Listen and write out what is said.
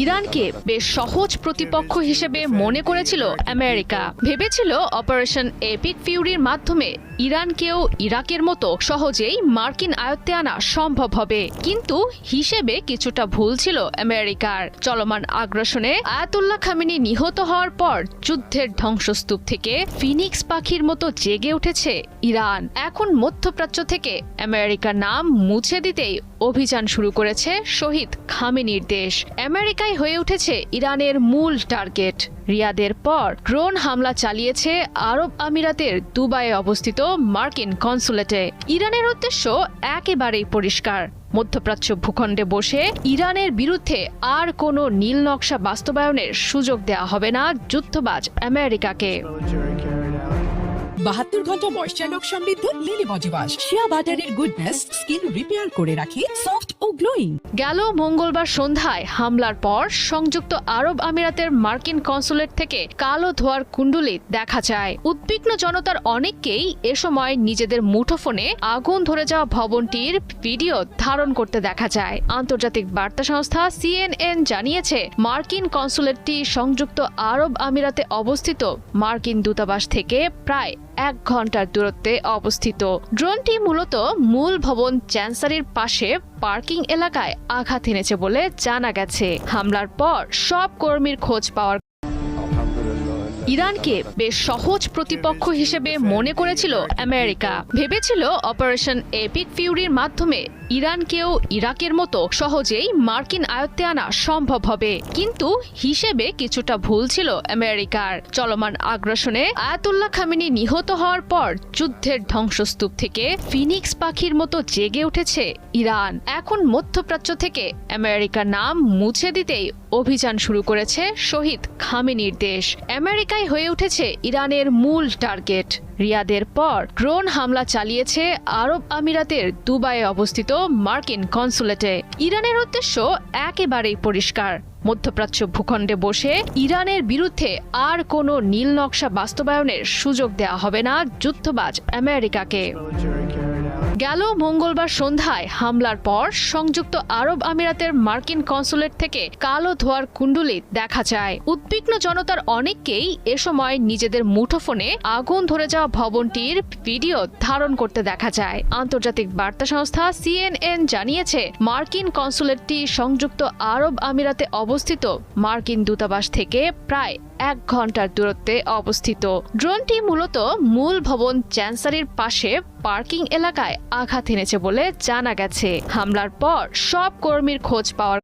ইরানকে বেশ সহজ প্রতিপক্ষ হিসেবে মনে করেছিল আমেরিকা। ভেবেছিল অপারেশন এপিক ফিউরির মাধ্যমে ইরানকেও ইরাকের মতো সহজেই মার্কিন আয়ত্তে আনা সম্ভব হবে, কিন্তু হিসেবে কিছুটা ভুল ছিল আমেরিকার। চলমান আগ্রাসনে আয়াতুল্লাহ খামেনি নিহত হওয়ার পর যুদ্ধের ধ্বংসস্তূপ থেকে ফিনিক্স পাখির মতো জেগে উঠেছে ইরান। এখন মধ্যপ্রাচ্য থেকে আমেরিকার নাম মুছে দিতেই অভিযান শুরু করেছে শহীদ খামেনির দেশ। আমেরিকাই হয়ে উঠেছে ইরানের মূল টার্গেট। রিয়াদের পর ড্রোন হামলা চালিয়েছে আরব আমিরাতের দুবাইয়ে অবস্থিত মার্কিন কনসুলেটে। ইরানের উদ্দেশ্য একেবারেই পরিষ্কার, মধ্যপ্রাচ্য ভূখণ্ডে বসে ইরানের বিরুদ্ধে আর কোনো নীল নকশা বাস্তবায়নের সুযোগ দেওয়া হবে না যুদ্ধবাজ আমেরিকাকে। 72 ঘন্টা ময়েশ্চার লক সমৃদ্ধ লিলি বডি ওয়াশ, শিয়া বাটারের গুডনেস স্কিন রিপেয়ার করে রাখে সফট ও গ্লোয়িং। গেল মঙ্গলবার সন্ধ্যায় হামলার পর সংযুক্ত আরব আমিরাতের মার্কিন কনসুলেট থেকে কালো ধোঁয়ার কুণ্ডুলি দেখা যায়। উদ্বিগ্ন জনতার অনেককেই এ সময় নিজেদের মুঠোফোনে আগুন ধরে যাওয়া ভবনটির ভিডিও ধারণ করতে দেখা যায়। আন্তর্জাতিক বার্তা সংস্থা CNN জানিয়েছে, মার্কিন কনসুলেটটি সংযুক্ত আরব আমিরাতে অবস্থিত মার্কিন দূতাবাস থেকে প্রায় 1 ঘন্টার দূরত্বে অবস্থিত। ড্রোনটি মূলত মূল ভবন চ্যান্সারির পাশে পার্কিং এলাকায় আঘাত এনেছে বলে জানা গেছে। হামলার পর সব কর্মীর খোঁজ পাওয়ার ইরানকে বেশ সহজ প্রতিপক্ষ হিসেবে মনে করেছিল আমেরিকা। ভেবেছিল অপারেশন এপিক ফিউরির মাধ্যমে ইরানকেও ইরাকের মতো সহজেই মার্কিন আয়ত্তে আনা সম্ভব হবে, কিন্তু হিসেবে কিছুটা ভুল ছিল আমেরিকার। চলমান আগ্রাসনে আয়াতুল্লাহ খামেনি নিহত হওয়ার পর যুদ্ধের ধ্বংসস্তূপ থেকে ফিনিক্স পাখির মতো জেগে উঠেছে ইরান। এখন মধ্যপ্রাচ্য থেকে আমেরিকার নাম মুছে দিতেই অভিযান শুরু করেছে শহীদ খামেনির দেশ। আমেরিকাই হয়ে উঠেছে ইরানের মূল টার্গেট। রিয়াদের পর ড্রোন হামলা চালিয়েছে আরব আমিরাতের দুবাইয়ে অবস্থিত মার্কিন কনসুলেটে। ইরানের উদ্দেশ্য একেবারেই পরিষ্কার, মধ্যপ্রাচ্য ভূখণ্ডে বসে ইরানের বিরুদ্ধে আর কোনো নীল নকশা বাস্তবায়নের সুযোগ দেওয়া হবে না যুদ্ধবাজ আমেরিকাকে। গেল মঙ্গলবার সন্ধ্যায় হামলার পর সংযুক্ত আরব আমিরাতের মার্কিন কনসুলেট থেকে কালো ধোঁয়ার কুণ্ডুলি দেখা যায়। উদ্বিগ্ন জনতার অনেককেই এ সময় নিজেদের মুঠোফোনে আগুন ধরে যাওয়া ভবনটির ভিডিও ধারণ করতে দেখা যায়। আন্তর্জাতিক বার্তা সংস্থা CNN জানিয়েছে, মার্কিন কনসুলেটটি সংযুক্ত আরব আমিরাতে অবস্থিত মার্কিন দূতাবাস থেকে প্রায় 1 ঘন্টার দূরত্বে অবস্থিত। ড্রোনটি মূলত মূল ভবন চ্যান্সারির পাশে পার্কিং এলাকায় আঘাত এনেছে বলে জানা গেছে। হামলার পর সব কর্মীর খোঁজ পাওয়ার